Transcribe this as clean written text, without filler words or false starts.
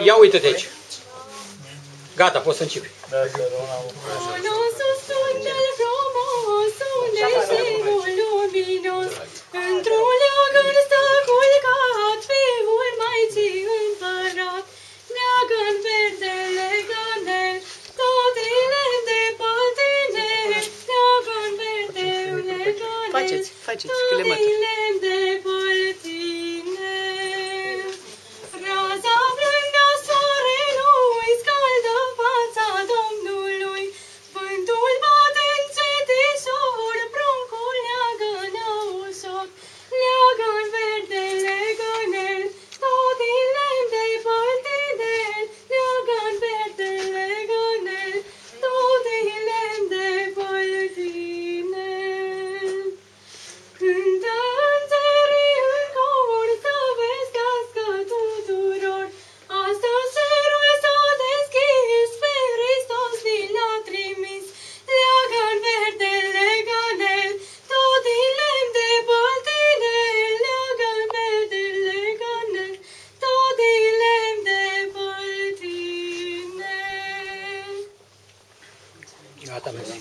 Ia uite-te aici. Gata, poți să începi. Într-un leagăn stă culcat, fiul Maicii împărat. Leagăn verde, legănel, totile de păltinel. Leagăn verde, legănel, totile de păltinel. Raza blândă a soarelui scaldă fața Domnului. Vântul bate încetișor, pruncul leagănă ușor. Leagăn verde, legănel, tot din lemn de păltinel. Leagăn verde, legănel, tot din lemn de păltinel. Cântă îngerii în cor să vestească tuturor. Astăzi cerul s-a deschis, pe Hristos ni l-a trimis. Leagăn verde, legănel, tot din lemn de păltinel. Leagăn verde, legănel, tot din lemn de păltinel. Gata, mersi.